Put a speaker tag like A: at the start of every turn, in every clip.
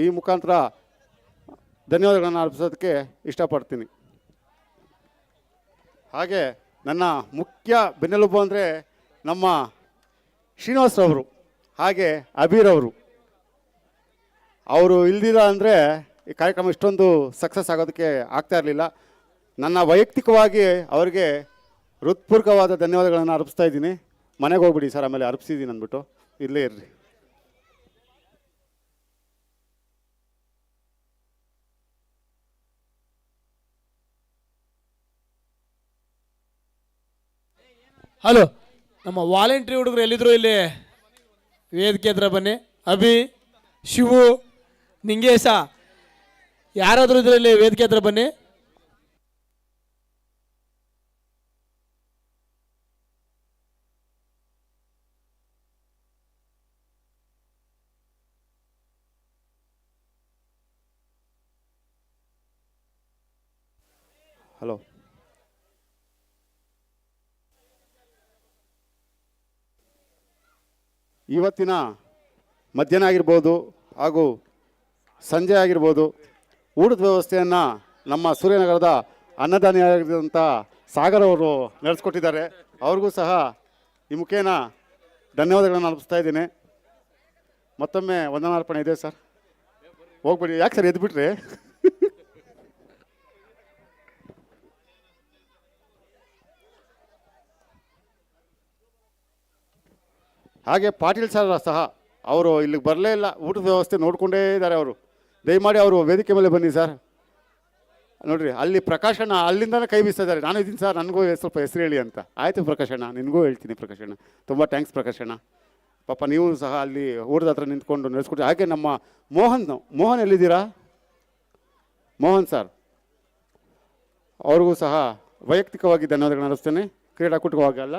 A: ಈ ಮುಖಾಂತರ ಧನ್ಯವಾದಗಳನ್ನು ಅರ್ಪಿಸೋದಕ್ಕೆ ಇಷ್ಟಪಡ್ತೀನಿ. ಹಾಗೆ ನನ್ನ ಮುಖ್ಯ ಬೆನ್ನೆಲುಬು ಅಂದರೆ ನಮ್ಮ ಶ್ರೀನಿವಾಸರವರು, ಹಾಗೆ ಅಬೀರವರು. ಅವರು ಇಲ್ದಿಲ್ಲ ಅಂದರೆ ಈ ಕಾರ್ಯಕ್ರಮ ಇಷ್ಟೊಂದು ಸಕ್ಸಸ್ ಆಗೋದಕ್ಕೆ ಆಗ್ತಾ ಇರಲಿಲ್ಲ. ನನ್ನ ವೈಯಕ್ತಿಕವಾಗಿ ಅವರಿಗೆ ಹೃತ್ಪೂರ್ವಕವಾದ ಧನ್ಯವಾದಗಳನ್ನು ಅರ್ಪಿಸ್ತಾ ಇದ್ದೀನಿ. ಮನೆಗೆ ಹೋಗ್ಬಿಡಿ ಸರ್, ಆಮೇಲೆ ಅರ್ಪಿಸಿದ್ದೀನಿ ಅಂದ್ಬಿಟ್ಟು ಇಲ್ಲೇ ಇರ್ರಿ.
B: ಹಲೋ, ನಮ್ಮ ವಾಲಂಟ್ರಿ ಹುಡುಗರು ಎಲ್ಲಿದ್ರು? ಇಲ್ಲಿ ವೇದಿಕೆ ಹತ್ರ ಬನ್ನಿ. ಅಭಿ, ಶಿವು, ನಿಂಗೇಶ ಯಾರಾದರೂ ಇದರಲ್ಲಿ ವೇದಿಕೆ ಹತ್ರ ಬನ್ನಿ.
A: ಹಲೋ, ಇವತ್ತಿನ ಮಧ್ಯಾಹ್ನ ಆಗಿರ್ಬೋದು ಹಾಗೂ ಸಂಜೆ ಆಗಿರ್ಬೋದು ಊಟದ ವ್ಯವಸ್ಥೆಯನ್ನು ನಮ್ಮ ಸೂರ್ಯನಗರದ ಅನ್ನದಾನಿಯಾಗಿದ್ದಂಥ ಸಾಗರ್ ಅವರು ನಡೆಸ್ಕೊಟ್ಟಿದ್ದಾರೆ. ಅವ್ರಿಗೂ ಸಹ ಈ ಮುಖೇನ ಧನ್ಯವಾದಗಳನ್ನು ಅರ್ಪಿಸ್ತಾ ಇದ್ದೀನಿ. ಮತ್ತೊಮ್ಮೆ ವಂದನಾರ್ಪಣೆ ಇದೆ ಸರ್. ಹೋಗ್ಬಿಡಿ. ಯಾಕೆ ಸರ್ ಎದ್ಬಿಟ್ರಿ? ಹಾಗೆ ಪಾಟೀಲ್ ಸರ್ ಸಹ ಅವರು ಇಲ್ಲಿಗೆ ಬರಲೇ ಇಲ್ಲ, ಊಟದ ವ್ಯವಸ್ಥೆ ನೋಡಿಕೊಂಡೇ ಇದ್ದಾರೆ. ಅವರು ದಯಮಾಡಿ ಅವರು ವೇದಿಕೆ ಮೇಲೆ ಬನ್ನಿ ಸರ್. ನೋಡಿರಿ, ಅಲ್ಲಿ ಪ್ರಕಾಶಣ್ಣ ಅಲ್ಲಿಂದನೇ ಕೈ ಬೀಸ್ತಾ ಇದ್ದಾರೆ. ನಾನು ಇದ್ದೀನಿ ಸರ್, ನನಗೂ ಸ್ವಲ್ಪ ಹೆಸರು ಹೇಳಿ ಅಂತ. ಆಯಿತು ಪ್ರಕಾಶಣ್ಣ, ನಿನಗೂ ಹೇಳ್ತೀನಿ ಪ್ರಕಾಶಣ್ಣ. ತುಂಬ ಥ್ಯಾಂಕ್ಸ್ ಪ್ರಕಾಶಣ್ಣ. ಪಾಪ ನೀವು ಸಹ ಅಲ್ಲಿ ಊಟದ ಹತ್ರ ನಿಂತ್ಕೊಂಡು ನಡೆಸ್ಕೊಡ್ತೀವಿ. ಹಾಗೆ ನಮ್ಮ ಮೋಹನ್ ಎಲ್ಲಿದ್ದೀರಾ? ಮೋಹನ್ ಸರ್, ಅವ್ರಿಗೂ ಸಹ ವೈಯಕ್ತಿಕವಾಗಿ ಧನ್ಯವಾದಗಳನ್ನು ನಡೆಸ್ತೇನೆ, ಕ್ರೀಡಾಕೂಟವಾಗಿ ಅಲ್ಲ.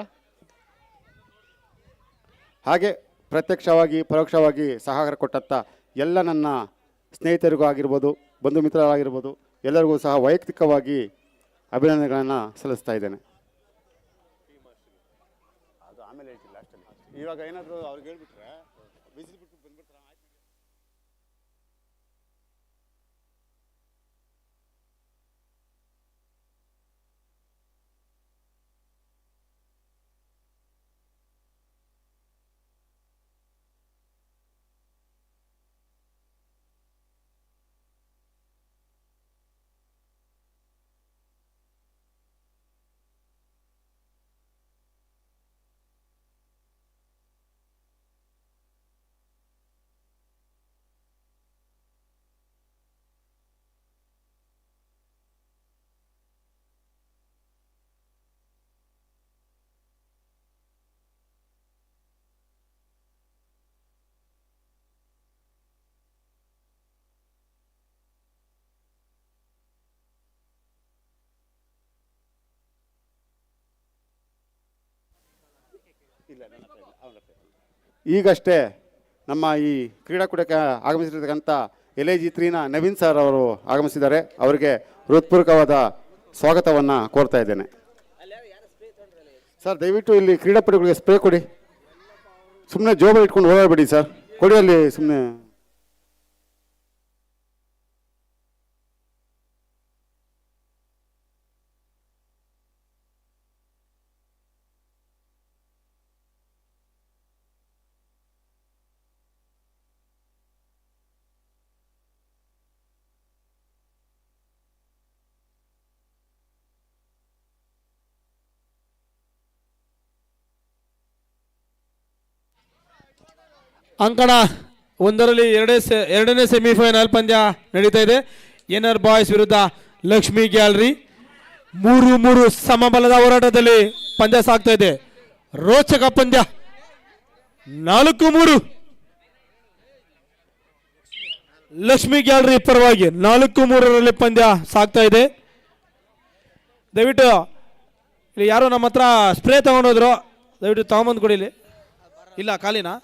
A: ಹಾಗೆ ಪ್ರತ್ಯಕ್ಷವಾಗಿ ಪರೋಕ್ಷವಾಗಿ ಸಹಕಾರ ಕೊಟ್ಟಂಥ ಎಲ್ಲ ನನ್ನ ಸ್ನೇಹಿತರಿಗೂ ಆಗಿರ್ಬೋದು, ಬಂಧು ಮಿತ್ರರಾಗಿರ್ಬೋದು, ಎಲ್ಲರಿಗೂ ಸಹ ವೈಯಕ್ತಿಕವಾಗಿ ಅಭಿನಂದನೆಗಳನ್ನು ಸಲ್ಲಿಸ್ತಾ ಇದ್ದೇನೆ. ಅದು ಆಮೇಲೆ ಹೇಳ್ತಿಲ್ಲ ಅಷ್ಟೇ. ಇವಾಗ ಏನಾದರೂ ಅವ್ರಿಗೆ ಹೇಳ್ಬಿಟ್ರೆ ಬಿಸಿಲು ಬಿಟ್ಟು ಬಂದ್ಬಿಟ್ರೆ ಈಗಷ್ಟೇ ನಮ್ಮ ಈ ಕ್ರೀಡಾಕೂಟಕ್ಕೆ ಆಗಮಿಸಿರ್ತಕ್ಕಂಥ LIG3ನ ನವೀನ್ ಸರ್ ಅವರು ಆಗಮಿಸಿದ್ದಾರೆ. ಅವರಿಗೆ ಹೃತ್ಪೂರ್ವಕವಾದ ಸ್ವಾಗತವನ್ನು ಕೋರ್ತಾ ಇದ್ದೇನೆ. ಸರ್, ದಯವಿಟ್ಟು ಇಲ್ಲಿ ಕ್ರೀಡಾಪಟುಗಳಿಗೆ ಸ್ಪ್ರೇ ಕೊಡಿ. ಸುಮ್ಮನೆ ಜೋಬ ಇಟ್ಕೊಂಡು ಓಡಾಡಬೇಡಿ ಸರ್, ಕೊಡಿ ಅಲ್ಲಿ ಸುಮ್ಮನೆ.
B: ಅಂಕಣ ಒಂದರಲ್ಲಿ ಎರಡನೇ ಸೆಮಿಫೈನಲ್ ಪಂದ್ಯ ನಡೀತಾ ಇದೆ. NR ಬಾಯ್ಸ್ ವಿರುದ್ಧ ಲಕ್ಷ್ಮಿ ಗ್ಯಾಲರಿ. 3-3 ಸಮಬಲದ ಹೋರಾಟದಲ್ಲಿ ಪಂದ್ಯ ಸಾಗ್ತಾ ಇದೆ. ರೋಚಕ ಪಂದ್ಯ. 4-3 ಲಕ್ಷ್ಮಿ ಗ್ಯಾಲರಿ ಪರವಾಗಿ 4-3ರಲ್ಲಿ ಪಂದ್ಯ ಸಾಗ್ತಾ ಇದೆ. ದಯವಿಟ್ಟು ಇಲ್ಲಿ ಯಾರೋ ನಮ್ಮ ಹತ್ರ ಸ್ಪ್ರೇ ತಗೊಂಡೋದ್ರು, ದಯವಿಟ್ಟು ತಗೊಂಬಂದು ಕೊಡಿ. ಇಲ್ಲಿ ಇಲ್ಲ, ಖಾಲಿನಾ?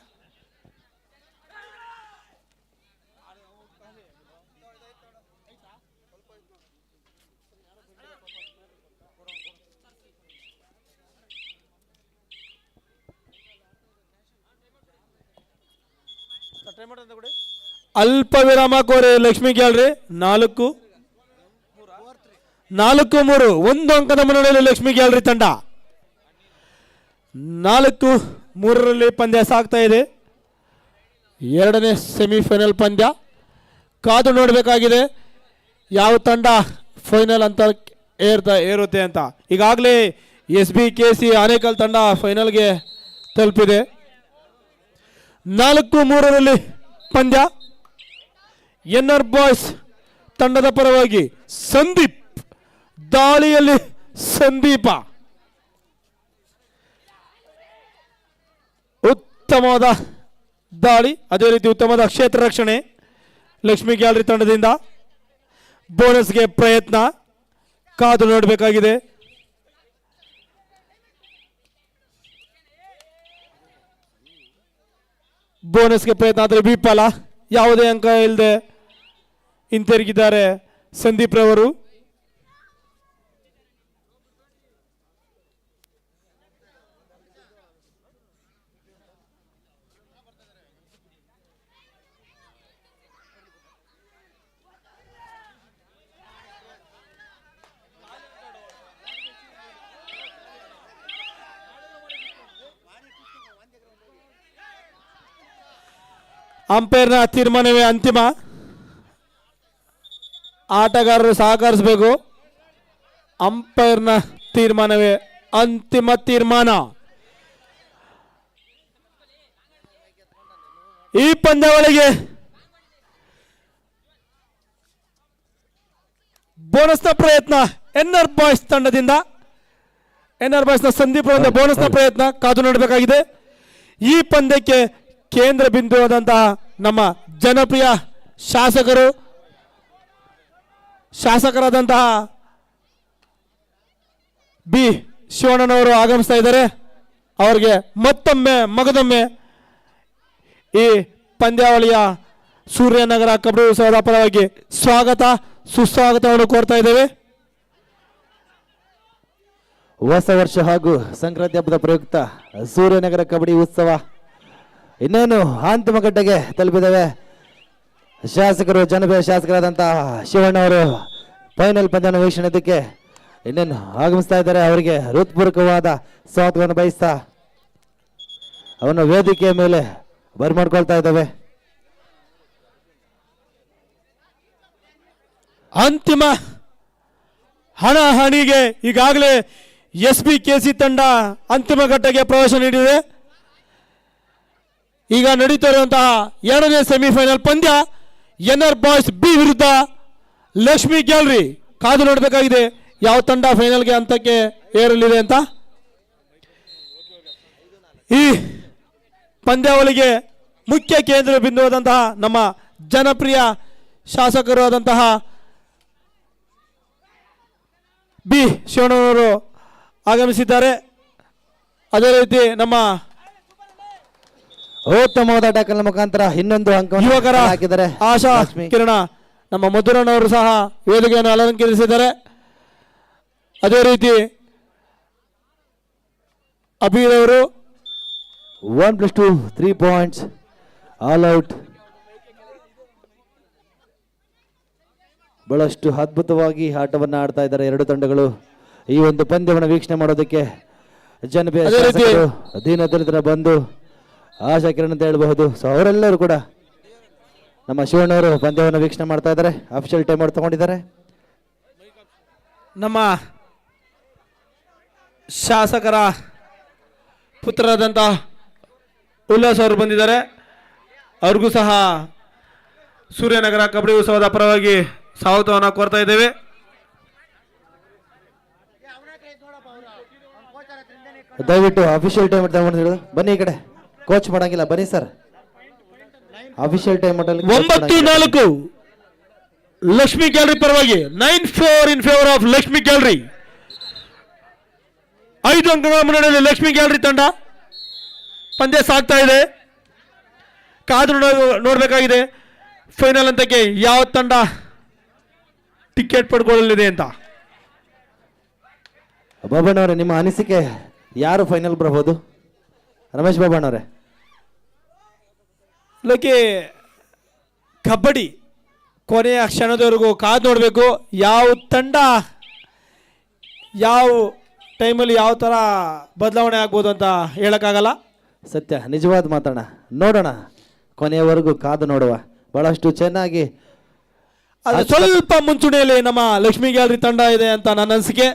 B: ಟ್ರೈ ಮಾಡೋದು ಕೊಡಿ. ಅಲ್ಪ ವಿರಾಮ ಕೋರಿ ಲಕ್ಷ್ಮಿ ಗ್ಯಾಲರಿ 4-3 ಒಂದು ಅಂಕದ ಮುನ್ನಡೆಯಲ್ಲಿ ಲಕ್ಷ್ಮಿ ಗ್ಯಾಲರಿ ತಂಡ 4-3 ಪಂದ್ಯ ಸಾಗ್ತಾ ಇದೆ. ಎರಡನೇ ಸೆಮಿಫೈನಲ್ ಪಂದ್ಯ ಕಾದು ನೋಡಬೇಕಾಗಿದೆ ಯಾವ ತಂಡ ಫೈನಲ್ ಅಂತ ಏರುತ್ತೆ ಅಂತ. ಈಗಾಗಲೇ SBKC ಆನೇಕಲ್ ತಂಡ ಫೈನಲ್ಗೆ ತಲುಪಿದೆ. 4-3 ಪಂದ್ಯ. NR ಬಾಯ್ಸ್ ತಂಡದ ಪರವಾಗಿ ಸಂದೀಪ್, ದಾಳಿಯಲ್ಲಿ ಸಂದೀಪ ಉತ್ತಮವಾದ ದಾಳಿ, ಅದೇ ರೀತಿ ಉತ್ತಮವಾದ ಕ್ಷೇತ್ರ ರಕ್ಷಣೆ ಲಕ್ಷ್ಮಿ ಗ್ಯಾಲರಿ ತಂಡದಿಂದ. ಬೋನಸ್ಗೆ ಪ್ರಯತ್ನ, ಕಾದು ನೋಡಬೇಕಾಗಿದೆ. ಬೋನಸ್ಗೆ ಪ್ರಯತ್ನ ಆದರೆ ವಿಫಲ, ಯಾವುದೇ ಅಂಕ ಇಲ್ಲದೆ ಹಿಂತಿರುಗಿದ್ದಾರೆ ಸಂದೀಪ್ ರವರು. ಅಂಪೈರ್ನ ತೀರ್ಮಾನವೇ ಅಂತಿಮ, ಆಟಗಾರರು ಸಹಕರಿಸಬೇಕು. ಅಂಪೈರ್ನ ತೀರ್ಮಾನವೇ ಅಂತಿಮ ತೀರ್ಮಾನ. ಈ ಪಂದ್ಯಾವಳಿಗೆ ಬೋನಸ್ನ ಪ್ರಯತ್ನ NR ಬಾಯ್ಸ್ ತಂಡದಿಂದ. NR ಬಾಯ್ಸ್ನ ಸಂದೀಪ್ ಬೋನಸ್ನ ಪ್ರಯತ್ನ ಕಾದು ನೋಡಬೇಕಾಗಿದೆ. ಈ ಪಂದ್ಯಕ್ಕೆ ಕೇಂದ್ರ ಬಿಂದುವಾದಂತಹ ನಮ್ಮ ಜನಪ್ರಿಯ ಶಾಸಕರಾದಂತಹ ಬಿ ಶಿವಣ್ಣನವರು ಆಗಮಿಸ್ತಾ ಇದ್ದಾರೆ. ಅವರಿಗೆ ಮಗದೊಮ್ಮೆ ಈ ಪಂದ್ಯಾವಳಿಯ ಸೂರ್ಯನಗರ ಕಬಡ್ಡಿ ಉತ್ಸವದ ಪರವಾಗಿ ಸುಸ್ವಾಗತವನ್ನು ಕೋರ್ತಾ ಇದ್ದೇವೆ.
C: ಹೊಸ ವರ್ಷ ಹಾಗೂ ಸಂಕ್ರಾಂತಿ ಹಬ್ಬದ ಪ್ರಯುಕ್ತ ಸೂರ್ಯನಗರ ಕಬಡ್ಡಿ ಉತ್ಸವ ಇನ್ನೇನು ಅಂತಿಮ ಘಟ್ಟಕ್ಕೆ ತಲುಪಿದ್ದೇವೆ. ಶಾಸಕರು, ಜನಪ್ರಿಯ ಶಾಸಕರಾದಂತಹ ಶಿವಣ್ಣವರು ಫೈನಲ್ ಪಂದ್ಯನ ವೀಕ್ಷಣೆದಕ್ಕೆ ಇನ್ನೇನು ಆಗಮಿಸ್ತಾ ಇದ್ದಾರೆ. ಅವರಿಗೆ ಹೃತ್ಪೂರ್ವಕವಾದ ಸ್ವಾಗತವನ್ನು ಬಯಸ್ತಾ ಅವನ ವೇದಿಕೆಯ ಮೇಲೆ ಬರಮಾಡ್ಕೊಳ್ತಾ ಇದ್ದೇವೆ.
B: ಅಂತಿಮ ಹಣಾಹಣಿಗೆ ಈಗಾಗಲೇ SBKC ತಂಡ ಅಂತಿಮ ಘಟ್ಟಕ್ಕೆ ಪ್ರವೇಶ ನೀಡಿದೆ. ಈಗ ನಡೀತಾ ಇರುವಂತಹ ಎರಡನೇ ಸೆಮಿಫೈನಲ್ ಪಂದ್ಯ NR ಬಾಯ್ಸ್ ಬಿ ವಿರುದ್ಧ ಲಕ್ಷ್ಮಿ ಗ್ಯಾಲರಿ. ಕಾದು ನೋಡಬೇಕಾಗಿದೆ ಯಾವ ತಂಡ ಫೈನಲ್ಗೆ ಹಂತಕ್ಕೆ ಏರಲಿದೆ ಅಂತ. ಈ ಪಂದ್ಯಾವಳಿಗೆ ಮುಖ್ಯ ಕೇಂದ್ರ ಬಿಂದುವಾದಂತಹ ನಮ್ಮ ಜನಪ್ರಿಯ ಶಾಸಕರು ಆದಂತಹ ಬಿ ಶಿವಣ್ಣನವರು ಆಗಮಿಸಿದ್ದಾರೆ. ಅದೇ ರೀತಿ ನಮ್ಮ
C: ಉತ್ತಮವಾದ ಟ್ಯಾಕಲ್ ಮುಖಾಂತರ ಇನ್ನೊಂದು ಅಂಕ
B: ಯುವಕರ
C: ಹಾಕಿದ್ದಾರೆ.
B: ಆಶಾ ಕಿರಣ ನಮ್ಮ ಮಧುರನವರು ಸಹ ವೇದಿಕೆಯನ್ನು ಅಲಂಕರಿಸಿದ್ದಾರೆ. ಅದೇ ರೀತಿ ಅಬೀರ್ ಅವರು
C: 1+2 3 ಪಾಯಿಂಟ್ಸ್ ಆಲ್ ಔಟ್. ಬಹಳಷ್ಟು ಅದ್ಭುತವಾಗಿ ಆಟವನ್ನು ಆಡ್ತಾ ಇದ್ದಾರೆ ಎರಡು ತಂಡಗಳು. ಈ ಒಂದು ಪಂದ್ಯವನ್ನು ವೀಕ್ಷಣೆ ಮಾಡೋದಕ್ಕೆ ಜನಪ್ರಿಯ ಶಾಸಕರು, ದೀನದಲಿತರ ಬಂಧು, ಆಶಾ ಕಿರಣ್ ಅಂತ ಹೇಳಬಹುದು. ಸೊ ಅವರೆಲ್ಲರೂ ಕೂಡ ನಮ್ಮ ಶಿವಣ್ಣವರು ಪಂದ್ಯವನ್ನು ವೀಕ್ಷಣೆ ಮಾಡ್ತಾ ಇದ್ದಾರೆ. ಅಫಿಷಿಯಲ್ ಟೈಮ್ ಔಟ್ ತಗೊಂಡಿದ್ದಾರೆ.
B: ನಮ್ಮ ಶಾಸಕರ ಪುತ್ರರಾದಂಥ ಉಲ್ಲಾಸ್ ಅವರು ಬಂದಿದ್ದಾರೆ. ಅವ್ರಿಗೂ ಸಹ ಸೂರ್ಯನಗರ ಕಬಡ್ಡಿ ಉತ್ಸವದ ಪರವಾಗಿ ಸ್ವಾಗತವನ್ನು ಕೋರ್ತಾ ಇದ್ದೇವೆ.
C: ದಯವಿಟ್ಟು ಅಫಿಷಿಯಲ್ ಟೈಮ್ ಔಟ್ ತಗೊಂಡಿರೋದು ಬನ್ನಿ. ಈ ಕಡೆ ಕೋಚ್ ಮಾಡಂಗಿಲ್ಲ, ಬನ್ನಿ ಸರ್. ಅಫಿಷಿಯಲ್ ಟೈಮ್ ಔಟ್ ಅಲ್ಲಿ
B: 9-4 ಲಕ್ಷ್ಮಿ ಗ್ಯಾಲರಿ ಪರವಾಗಿ 9-4 ಇನ್ ಫೇವರ್ ಆಫ್ ಲಕ್ಷ್ಮಿ ಗ್ಯಾಲರಿ. 5 ಅಂಕಗಳ ಮುನ್ನಡೆಯಲ್ಲಿ ಲಕ್ಷ್ಮಿ ಗ್ಯಾಲರಿ ತಂಡ ಪಂದ್ಯ ಸಾಗ್ತಾ ಇದೆ. ಕಾದು ನೋಡಬೇಕಾಗಿದೆ ಫೈನಲ್ ಹಂತಕ್ಕೆ ಯಾವ ತಂಡ ಟಿಕೆಟ್ ಪಡ್ಕೊಳ್ಳಲಿದೆ ಅಂತ.
C: ಬಾಬಣ್ಣವರೇ, ನಿಮ್ಮ ಅನಿಸಿಕೆ ಯಾರು ಫೈನಲ್ ಬರಬಹುದು? ರಮೇಶ್ ಬಾಬಣ್ಣವರೇ.
B: ಲೋಕಿ ಕಬಡ್ಡಿ ಕೊನೆಯ ಕ್ಷಣದವರೆಗೂ ಕಾದು ನೋಡಬೇಕು. ಯಾವ ತಂಡ ಯಾವ ಟೈಮಲ್ಲಿ ಯಾವ ಥರ ಬದಲಾವಣೆ ಆಗ್ಬೋದು ಅಂತ ಹೇಳೋಕ್ಕಾಗಲ್ಲ.
C: ಸತ್ಯ, ನಿಜವಾದ ಮಾತಣ್ಣ. ನೋಡೋಣ, ಕೊನೆಯವರೆಗೂ ಕಾದು ನೋಡುವ. ಬಹಳಷ್ಟು ಚೆನ್ನಾಗಿ
B: ಅದು ಸ್ವಲ್ಪ ಮುಂಚೂಣಿಯಲ್ಲಿ ನಮ್ಮ ಲಕ್ಷ್ಮೀ ಗ್ಯಾಲರಿ ತಂಡ ಇದೆ ಅಂತ ನನ್ನ ಅನಿಸಿಕೆ.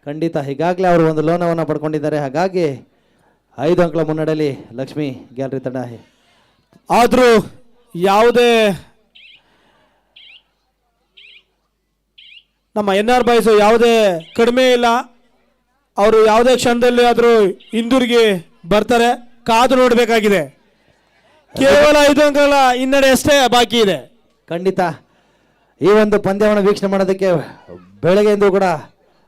C: ಖಂಡಿತ ಈಗಾಗಲೇ ಅವರು ಒಂದು ಲೋನವನ್ನು ಪಡ್ಕೊಂಡಿದ್ದಾರೆ. ಹಾಗಾಗಿ 5 ಅಂಕಗಳ ಮುನ್ನಡೆಯಲ್ಲಿ ಲಕ್ಷ್ಮೀ ಗ್ಯಾಲರಿ ತಂಡ.
B: ಆದರೂ ಯಾವುದೇ ನಮ್ಮ NR ಬಾಯ್ಸು ಯಾವುದೇ ಕಡಿಮೆ ಇಲ್ಲ. ಅವರು ಯಾವುದೇ ಕ್ಷಣದಲ್ಲಿ ಆದರೂ ಹಿಂದಿರುಗಿ ಬರ್ತಾರೆ. ಕಾದು ನೋಡಬೇಕಾಗಿದೆ. ಕೇವಲ 5 ಅಂಕಗಳ ಹಿನ್ನಡೆ ಅಷ್ಟೇ ಬಾಕಿ ಇದೆ.
C: ಖಂಡಿತ ಈ ಒಂದು ಪಂದ್ಯವನ್ನು ವೀಕ್ಷಣೆ ಮಾಡೋದಕ್ಕೆ ಬೆಳಗ್ಗೆಯಿಂದ ಕೂಡ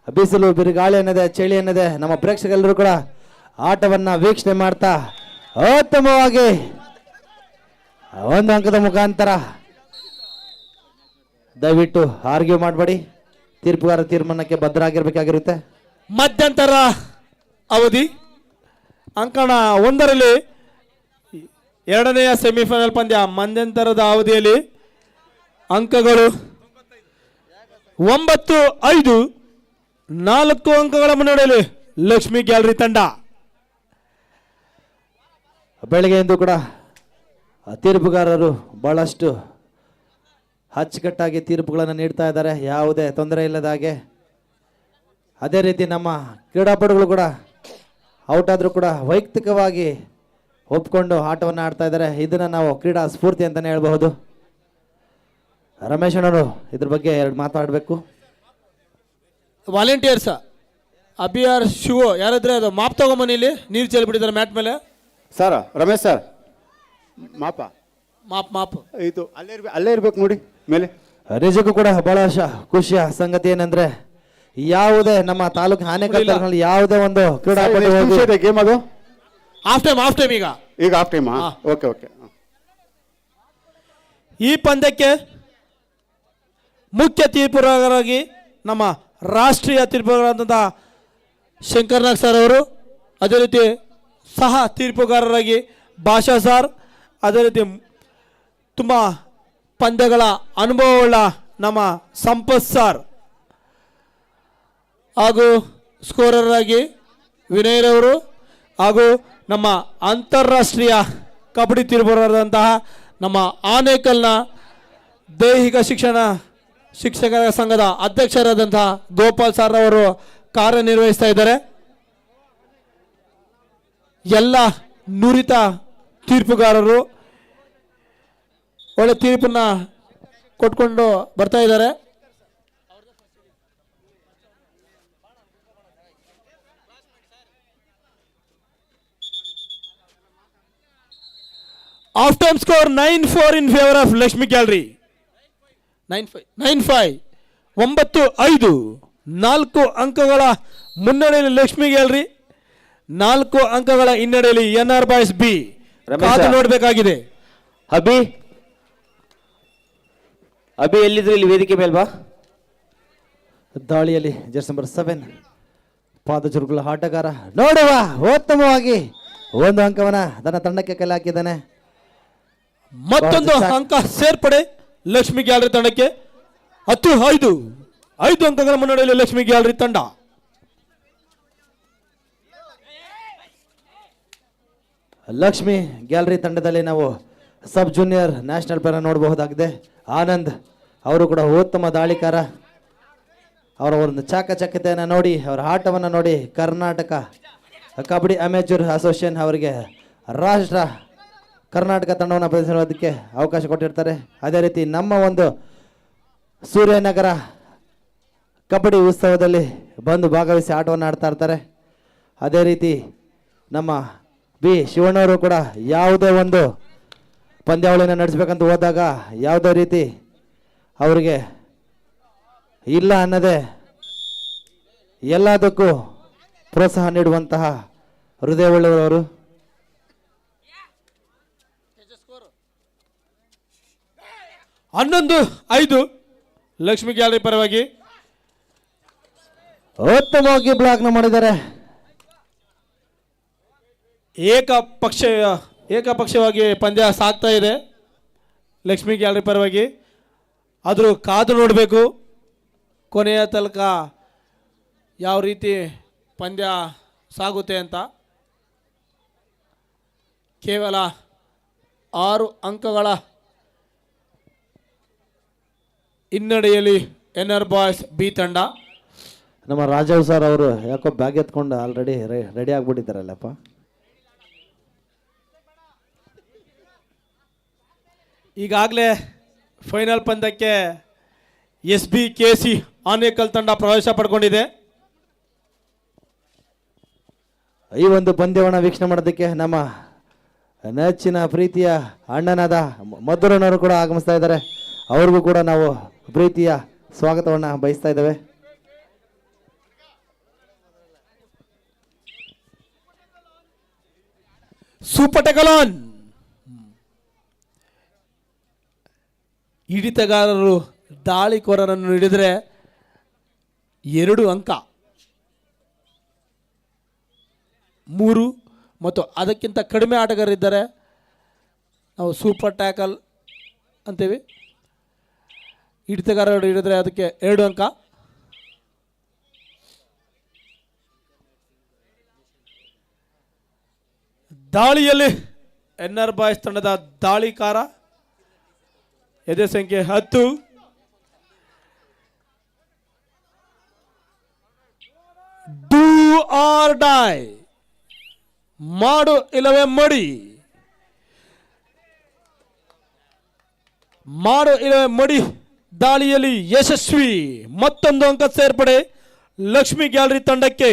C: ಬಿಸಿಲು ಬಿರುಗಾಳಿ ಅನ್ನದೆ ಚಳಿ ಅನ್ನದೆ ನಮ್ಮ ಪ್ರೇಕ್ಷಕರೆಲ್ಲರೂ ಕೂಡ ಆಟವನ್ನು ವೀಕ್ಷಣೆ ಮಾಡ್ತಾ ಉತ್ತಮವಾಗಿ 1 ಅಂಕದ ಮುಖಾಂತರ. ದಯವಿಟ್ಟು ಆರ್ಗ್ಯೂ ಮಾಡಬೇಡಿ, ತೀರ್ಪುಗಾರ ತೀರ್ಮಾನಕ್ಕೆ ಬದ್ಧರಾಗಿರ್ಬೇಕಾಗಿರುತ್ತೆ.
B: ಮಧ್ಯಂತರ ಅವಧಿ ಅಂಕಣ 1ರಲ್ಲಿ 2ನೆಯ ಸೆಮಿಫೈನಲ್ ಪಂದ್ಯ. ಮಧ್ಯಂತರದ ಅವಧಿಯಲ್ಲಿ ಅಂಕಗಳು 9-5, 4 ಅಂಕಗಳ ಮುನ್ನಡೆಯಲ್ಲಿ ಲಕ್ಷ್ಮೀ ಗ್ಯಾಲರಿ ತಂಡ.
C: ಬೆಳಗ್ಗೆಯಿಂದ ಕೂಡ ತೀರ್ಪುಗಾರರು ಬಹಳಷ್ಟು ಅಚ್ಚುಕಟ್ಟಾಗಿ ತೀರ್ಪುಗಳನ್ನು ನೀಡ್ತಾ ಇದ್ದಾರೆ, ಯಾವುದೇ ತೊಂದರೆ ಇಲ್ಲದ ಹಾಗೆ. ಅದೇ ರೀತಿ ನಮ್ಮ ಕ್ರೀಡಾಪಟುಗಳು ಕೂಡ ಔಟ್ ಆದರೂ ಕೂಡ ವೈಯಕ್ತಿಕವಾಗಿ ಒಪ್ಕೊಂಡು ಆಟವನ್ನು ಆಡ್ತಾ ಇದ್ದಾರೆ. ಇದನ್ನು ನಾವು ಕ್ರೀಡಾ ಸ್ಫೂರ್ತಿ ಅಂತಲೇ ಹೇಳಬಹುದು. ರಮೇಶ್ ಅಣ್ಣವರು ಇದ್ರ ಬಗ್ಗೆ 2 ಮಾತಾಡಬೇಕು.
B: ವಾಲಂಟಿಯರ್ಸ್ ಅಭಿಯಾರ್ ಶಿವು ಯಾರಾದ್ರೆ ಅದು ಮಾಪ್ ತಗೊಂಬನಿಲಿ ನೀರು ಚೆಲ್ಬಿಟ್ಟಿದ್ದಾರೆ ಮ್ಯಾಟ್ ಮೇಲೆ.
A: ಸರ್ ರಮೇಶ್ ಸರ್, ಮಾಪ
B: ಮಾಪ್
A: ಇದು ಅಲ್ಲೇ ಇರ್ಬೇಕು ನೋಡಿ ಮೇಲೆ.
C: ನಿಜಕ್ಕೂ ಕೂಡ ಬಹಳ ಖುಷಿಯ ಸಂಗತಿ ಏನಂದ್ರೆ ಯಾವುದೇ ನಮ್ಮ ತಾಲೂಕು ಆನೆಕಲ್ನಲ್ಲಿ ಯಾವುದೇ ಒಂದು ಕ್ರೀಡಾಪಟು
A: ಗೇಮ್ ಅದು
B: ಹಾಫ್ ಟೈಮ್
A: ಈಗ ಹಾಫ್ ಟೈಮ್. Okay okay.
B: ಈ ಪಂದ್ಯಕ್ಕೆ ಮುಖ್ಯ ತೀರ್ಪುಗಾರರಾಗಿ ನಮ್ಮ ರಾಷ್ಟ್ರೀಯ ತೀರ್ಪುಗಾರರಾದಂಥ ಶಂಕರ್ನಾಗ್ ಸರ್ ಅವರು, ಅದೇ ರೀತಿ ಸಹ ತೀರ್ಪುಗಾರರಾಗಿ ಭಾಷಾ ಸರ್, ಅದೇ ರೀತಿ ತುಂಬ ಪಂದ್ಯಗಳ ಅನುಭವವುಳ್ಳ ನಮ್ಮ ಸಂಪತ್ ಸರ್, ಹಾಗೂ ಸ್ಕೋರರ್ ಆಗಿ ವಿನಯರವರು, ಹಾಗೂ ನಮ್ಮ ಅಂತಾರಾಷ್ಟ್ರೀಯ ಕಬಡ್ಡಿ ತೀರ್ಪುಗಾರರಾದಂತಹ ನಮ್ಮ ಆನೇಕಲ್ನ ದೈಹಿಕ ಶಿಕ್ಷಕರ ಸಂಘದ ಅಧ್ಯಕ್ಷರಾದಂತಹ ಗೋಪಾಲ್ ಸರ್ ಅವರು ಕಾರ್ಯನಿರ್ವಹಿಸ್ತಾ ಇದ್ದಾರೆ. ಎಲ್ಲ ನುರಿತ ತೀರ್ಪುಗಾರರು ಒಳ್ಳೆ ತೀರ್ಪನ್ನ ಕೊಟ್ಕೊಂಡು ಬರ್ತಾ ಇದ್ದಾರೆ. Half time score 9-4 in favor of Lakshmi Gallery. 9-5 9-5 4 ಅಂಕಗಳ ಮುನ್ನಡೆಯಲ್ಲಿ ಲಕ್ಷ್ಮಿ ಗ್ಯಾಲರಿ, 4 ಅಂಕಗಳ ಹಿನ್ನಡೆಯಲ್ಲಿ NR ಬಾಯ್ಸ್ ಬಿ. ಕಾದು ನೋಡಬೇಕಾಗಿದೆ.
D: ಅಭಿ ಎಲ್ಲಿದ್ರು ಇಲ್ಲಿ ವೇದಿಕೆ ಮೇಲೆ ಬಾ.
C: ದಾಳಿಯಲ್ಲಿ ಜರ್ಸಿ ನಂಬರ್ 7 ಪಾದಚುರುಕುಗಳ ಆಟಗಾರ ನೋಡುವ ಉತ್ತಮವಾಗಿ 1 ಅಂಕವನ್ನ ತನ್ನ ತಂಡಕ್ಕೆ ಕಲೆ ಹಾಕಿದ್ದಾನೆ.
B: ಮತ್ತೊಂದು ಅಂಕ ಸೇರ್ಪಡೆ ಲಕ್ಷ್ಮಿ ಗ್ಯಾಲರಿ ತಂಡಕ್ಕೆ. 10-5 5 ಅಂಕಗಳ ಮುನ್ನಡೆಯಲ್ಲಿ ಲಕ್ಷ್ಮಿ ಗ್ಯಾಲರಿ ತಂಡ.
C: ಲಕ್ಷ್ಮಿ ಗ್ಯಾಲರಿ ತಂಡದಲ್ಲಿ ನಾವು ಸಬ್ ಜೂನಿಯರ್ ನ್ಯಾಷನಲ್ ಪ್ಲೇಯರ್ ನೋಡಬಹುದಾಗಿದೆ. ಆನಂದ್ ಅವರು ಕೂಡ ಉತ್ತಮ ದಾಳಿಕಾರ. ಅವರ ಒಂದು ಚಾಕಚಕ್ಯತೆಯನ್ನು ನೋಡಿ, ಅವರ ಆಟವನ್ನು ನೋಡಿ ಕರ್ನಾಟಕ ಕಬಡ್ಡಿ ಅಮೇಚೂರ್ ಅಸೋಸಿಯೇಷನ್ ಅವರಿಗೆ ಕರ್ನಾಟಕ ತಂಡವನ್ನು ಪ್ರದರ್ಶಿಸೋದಕ್ಕೆ ಅವಕಾಶ ಕೊಟ್ಟಿರ್ತಾರೆ. ಅದೇ ರೀತಿ ನಮ್ಮ ಒಂದು ಸೂರ್ಯನಗರ ಕಬಡ್ಡಿ ಉತ್ಸವದಲ್ಲಿ ಬಂದು ಭಾಗವಹಿಸಿ ಆಟವನ್ನು ಆಡ್ತಾ ಇರ್ತಾರೆ. ಅದೇ ರೀತಿ ನಮ್ಮ ಬಿ ಶಿವಣ್ಣವರು ಕೂಡ ಯಾವುದೇ ಒಂದು ಪಂದ್ಯಾವಳಿಯನ್ನು ನಡೆಸಬೇಕಂತ ಹೋದಾಗ ಯಾವುದೇ ರೀತಿ ಅವರಿಗೆ ಇಲ್ಲ ಅನ್ನದೇ ಎಲ್ಲದಕ್ಕೂ ಪ್ರೋತ್ಸಾಹ ನೀಡುವಂತಹ ಹೃದಯವುಳ್ಳವರು.
B: 11-5 ಲಕ್ಷ್ಮಿ ಗ್ಯಾಲರಿ ಪರವಾಗಿ
C: ಉತ್ತಮವಾಗಿ ಬ್ಲಾಕ್ನ ಮಾಡಿದ್ದಾರೆ. ಏಕಪಕ್ಷವಾಗಿ
B: ಪಂದ್ಯ ಸಾಗ್ತಾ ಇದೆ. ಲಕ್ಷ್ಮೀ ಗ್ಯಾಲರಿ ಪರವಾಗಿ. ಆದರೂ ಕಾದು ನೋಡಬೇಕು ಕೊನೆಯ ತನಕ ಯಾವ ರೀತಿ ಪಂದ್ಯ ಸಾಗುತ್ತೆ ಅಂತ. ಕೇವಲ 6 ಅಂಕಗಳ ಹಿನ್ನಡೆಯಲ್ಲಿ NR ಬಾಯ್ಸ್ ಬಿ ತಂಡ.
C: ನಮ್ಮ ರಾಜವ್ ಸರ್ ಅವರು ಯಾಕೋ ಬ್ಯಾಗ್ ಎತ್ಕೊಂಡು ಆಲ್ರೆಡಿ ರೆಡಿ ಆಗ್ಬಿಟ್ಟಿದ್ದಾರಲ್ಲಪ್ಪ.
B: ಈಗಾಗಲೇ ಫೈನಲ್ ಪಂದ್ಯಕ್ಕೆ SBKC ಆನೇಕಲ್ ತಂಡ ಪ್ರವೇಶ ಪಡ್ಕೊಂಡಿದೆ.
C: ಈ ಒಂದು ಪಂದ್ಯವನ್ನು ವೀಕ್ಷಣೆ ಮಾಡೋದಕ್ಕೆ ನಮ್ಮ ನೆಚ್ಚಿನ ಪ್ರೀತಿಯ ಅಣ್ಣನಾದ ಮಧುರನವರು ಕೂಡ ಆಗಮಿಸ್ತಾ ಇದ್ದಾರೆ. ಅವ್ರಿಗೂ ಕೂಡ ನಾವು ಪ್ರೀತಿಯ ಸ್ವಾಗತವನ್ನು ಬಯಸ್ತಾ ಇದ್ದೇವೆ.
B: ಸೂಪರ್ ಟೆಕಲಾನ್ ಹಿಡಿತಗಾರರು ದಾಳಿಕೋರರನ್ನು ಹಿಡಿದರೆ 2 ಅಂಕ, 3 ಮತ್ತು ಅದಕ್ಕಿಂತ ಕಡಿಮೆ ಆಟಗಾರರಿದ್ದರೆ ನಾವು ಸೂಪರ್ ಟ್ಯಾಕಲ್ ಅಂತೀವಿ. ಹಿಡಿತಗಾರರು ಹಿಡಿದ್ರೆ ಅದಕ್ಕೆ 2 ಅಂಕ. ದಾಳಿಯಲ್ಲಿ NR ಬಾಯ್ಸ್ ತಂಡದ ದಾಳಿಕಾರ ಎದೆ ಸಂಖ್ಯೆ 10. ಡೂ ಆರ್ ಡೈ, ಮಾಡು ಇಲ್ಲವೇ ಮಡಿ, ಮಾಡು ಇಲ್ಲವೇ ಮಡಿ ದಾಳಿಯಲ್ಲಿ ಯಶಸ್ವಿ. ಮತ್ತೊಂದು ಅಂಕ ಸೇರ್ಪಡೆ ಲಕ್ಷ್ಮೀ ಗ್ಯಾಲರಿ ತಂಡಕ್ಕೆ.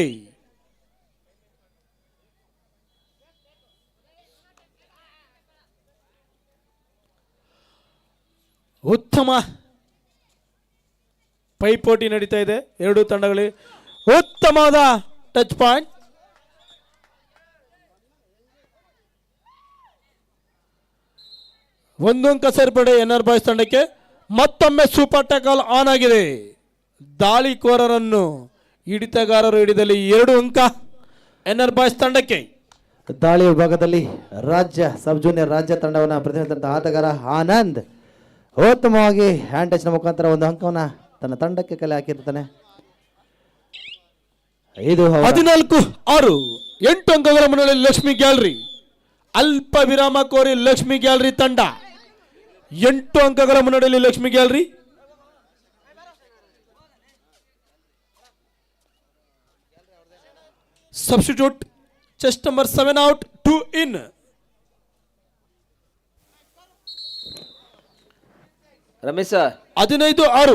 B: ಉತ್ತಮ ಪೈಪೋಟಿ ನಡೀತಾ ಇದೆ ಎರಡೂ ತಂಡಗಳಿಗೆ. ಉತ್ತಮವಾದ ಟಚ್ ಪಾಯಿಂಟ್. ಒಂದು ಅಂಕ ಸೇರ್ಪಡೆ NR ಬಾಯ್ಸ್ ತಂಡಕ್ಕೆ. ಮತ್ತೊಮ್ಮೆ ಸೂಪರ್ ಟ್ಯಾಕಲ್ ಆನ್ ಆಗಿದೆ. ದಾಳಿಕೋರರನ್ನು ಹಿಡಿತಗಾರರು ಹಿಡಿದಲ್ಲಿ 2 ಅಂಕ NR ಬಾಯ್ಸ್ ತಂಡಕ್ಕೆ.
C: ದಾಳಿ ವಿಭಾಗದಲ್ಲಿ ರಾಜ್ಯ ಸಬ್ ಜೂನಿಯರ್ ರಾಜ್ಯ ತಂಡವನ್ನು ಪ್ರತಿನಿಧಿಸಿದಂತಹ ಆಟಗಾರ ಆನಂದ್ ಉತ್ತಮವಾಗಿ ಹ್ಯಾಂಡ್ ಟಚ್ನ ಮುಖಾಂತರ 1 ಅಂಕವನ್ನು ತನ್ನ ತಂಡಕ್ಕೆ ಕಲೆ ಹಾಕಿರ್ತಾನೆ. ಇದು
B: 14-6 8 ಅಂಕಗಳ ಮುನ್ನಡೆಯಲ್ಲಿ ಲಕ್ಷ್ಮೀ ಗ್ಯಾಲರಿ. ಅಲ್ಪ ವಿರಾಮ ಕೋರಿ ಲಕ್ಷ್ಮೀ ಗ್ಯಾಲರಿ ತಂಡ 8 ಅಂಕಗಳ ಮುನ್ನಡೆಯಲ್ಲಿ Lakshmi gallery. Substitute chest number 7 out 2 in.
D: Ramesh sir
B: 15-6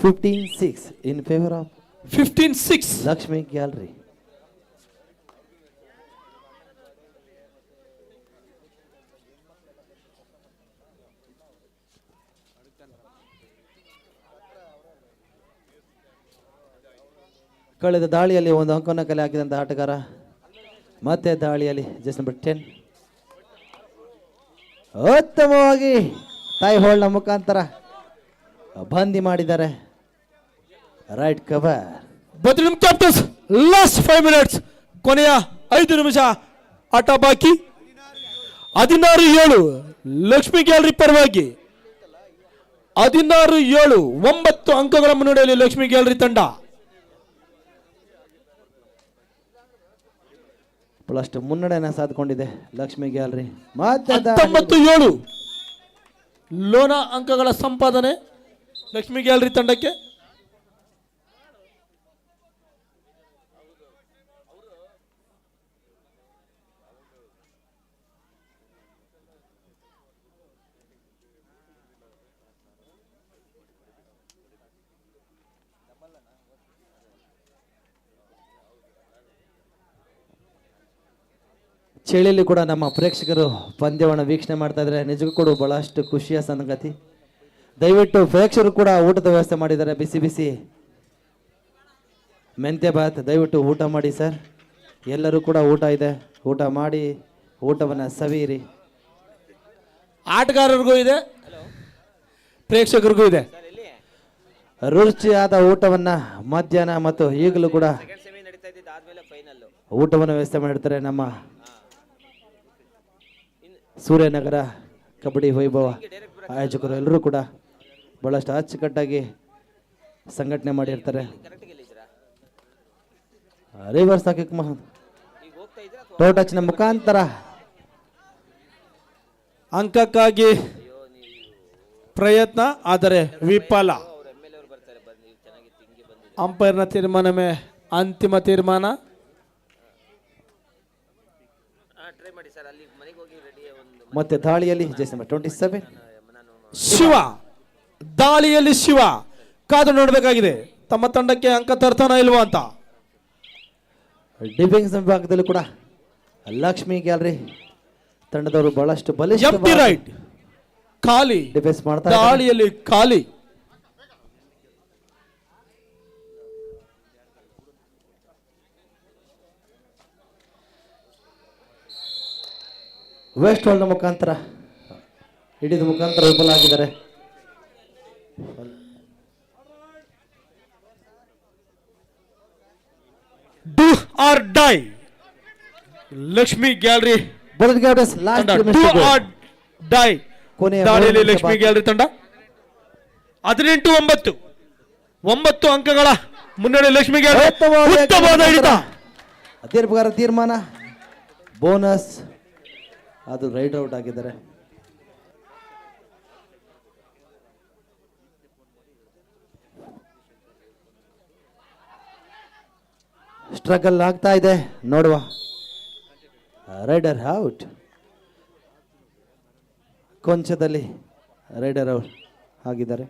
C: 15-6 in favour of
B: 15-6
C: Lakshmi gallery. ಕಳೆದ ದಾಳಿಯಲ್ಲಿ 1 ಅಂಕವನ್ನು ಕಲೆ ಹಾಕಿದಂಥ ಆಟಗಾರ ಮತ್ತೆ ದಾಳಿಯಲ್ಲಿ ಜಸ್ಟ್ ನಂಬರ್ 10 ಉತ್ತಮವಾಗಿ ಟೈ ಹೋಲ್ಡ್ನ ಮುಖಾಂತರ ಬಂದಿ ಮಾಡಿದ್ದಾರೆ. Right cover.
B: ಬದ್ರಿಂ ಕ್ಯಾಪ್ಟನ್ಸ್ ಲಾಸ್ಟ್ 5 ಮಿನಿಟ್ಸ್, ಕೊನೆಯ 5 ನಿಮಿಷ ಆಟ ಬಾಕಿ. 16-7 ಲಕ್ಷ್ಮೀ ಗ್ಯಾಲರಿ ಪರವಾಗಿ. 16-7 9 ಅಂಕಗಳ ಮುನ್ನಡೆಯಲ್ಲಿ ಲಕ್ಷ್ಮೀ ಗ್ಯಾಲರಿ ತಂಡ.
C: ಬಹಳಷ್ಟು ಮುನ್ನಡೆಯನ್ನು ಸಾಧಿಕೊಂಡಿದೆ ಲಕ್ಷ್ಮೀ ಗ್ಯಾಲರಿ. ಮತ್ತೆ
B: 19-7 ಲೋನ ಅಂಕಗಳ ಸಂಪಾದನೆ ಲಕ್ಷ್ಮೀ ಗ್ಯಾಲರಿ ತಂಡಕ್ಕೆ.
C: ಚಳಿಯಲ್ಲಿ ಕೂಡ ನಮ್ಮ ಪ್ರೇಕ್ಷಕರು ಪಂದ್ಯವನ್ನು ವೀಕ್ಷಣೆ ಮಾಡ್ತಾ ಇದ್ದಾರೆ. ನಿಜಕ್ಕೂ ಕೂಡ ಬಹಳಷ್ಟು ಖುಷಿಯ ಸಂಗತಿ. ದಯವಿಟ್ಟು ಪ್ರೇಕ್ಷಕರು ಕೂಡ ಊಟದ ವ್ಯವಸ್ಥೆ ಮಾಡಿದ್ದಾರೆ. ಬಿಸಿ ಬಿಸಿ ಮೆಂತ್ಯ ಭಾತ್ ದಯವಿಟ್ಟು ಊಟ ಮಾಡಿ ಸರ್. ಎಲ್ಲರೂ ಕೂಡ ಊಟ ಇದೆ, ಊಟ ಮಾಡಿ ಊಟವನ್ನು ಸವಿಯಿರಿ.
B: ಆಟಗಾರರಿಗೂ ಇದೆ, ಪ್ರೇಕ್ಷಕರಿಗೂ ಇದೆ.
C: ರುಚಿಯಾದ ಊಟವನ್ನು ಮಧ್ಯಾಹ್ನ ಮತ್ತು ಈಗಲೂ ಕೂಡ ಊಟವನ್ನು ವ್ಯವಸ್ಥೆ ಮಾಡಿರ್ತಾರೆ ನಮ್ಮ ಸೂರ್ಯನಗರ ಕಬಡ್ಡಿ ವೈಭವ ಆಯೋಜಕರು ಎಲ್ಲರೂ ಕೂಡ ಬಹಳಷ್ಟು ಅಚ್ಚುಕಟ್ಟಾಗಿ ಸಂಘಟನೆ ಮಾಡಿರ್ತಾರೆ. ರಿವರ್ಸ್ ಕಿಕ್ ಟೋ ಟಚ್ನ ಮುಖಾಂತರ
B: ಅಂಕಕ್ಕಾಗಿ ಪ್ರಯತ್ನ ಆದರೆ ವಿಫಲ. ಅಂಪೈರ್ನ ತೀರ್ಮಾನವೇ ಅಂತಿಮ ತೀರ್ಮಾನ.
C: ಮತ್ತೆ ದಾಳಿಯಲ್ಲಿ ಜೆರ್ಸಿ ನಂಬರ್ 27
B: ಶಿವ, ದಾಳಿಯಲ್ಲಿ ಶಿವ ಕಾದು ನೋಡಬೇಕಾಗಿದೆ ತಮ್ಮ ತಂಡಕ್ಕೆ ಅಂಕ ತರ್ತಾನ ಇಲ್ವಾ ಅಂತ.
C: ಡಿಫೆನ್ಸ್ ವಿಭಾಗದಲ್ಲೂ ಕೂಡ ಲಕ್ಷ್ಮಿ ಗ್ಯಾಲರಿ ತಂಡದವರು ಬಹಳಷ್ಟು
B: ಎಂಟಿ ರೈಟ್ ಖಾಲಿ,
C: ಡಿಫೆನ್ಸ್ ಮಾಡ್ತಾರೆ.
B: ದಾಳಿಯಲ್ಲಿ ಖಾಲಿ.
C: ವೆಸ್ಟ್ ವಾಲ್ನ ಮುಖಾಂತರ ಹಿಡಿದ ಮುಖಾಂತರ ವಿಫಲ ಆಗಿದ್ದಾರೆ.
B: Do or die Lakshmi gallery do or die ದಾಳಿಯಲ್ಲಿ ಲಕ್ಷ್ಮಿ ಗ್ಯಾಲರಿ ತಂಡ 18-9 ಅಂಕಗಳ ಮುನ್ನಡೆ ಲಕ್ಷ್ಮಿ ಗ್ಯಾಲರಿ. ಉತ್ತಮವಾದ ಹಿಡಿತ.
C: ತೀರ್ಪುಗಾರ ತೀರ್ಮಾನ ಬೋನಸ್, ಅದು ರೈಡ್ ಔಟ್ ಆಗಿದ್ದಾರೆ. ಸ್ಟ್ರಗಲ್ ಆಗ್ತಾ ಇದೆ, ನೋಡುವ. ರೈಡರ್ ಔಟ್, ಕೊಂಚದಲ್ಲಿ ರೈಡರ್ ಔಟ್ ಆಗಿದ್ದಾರೆ.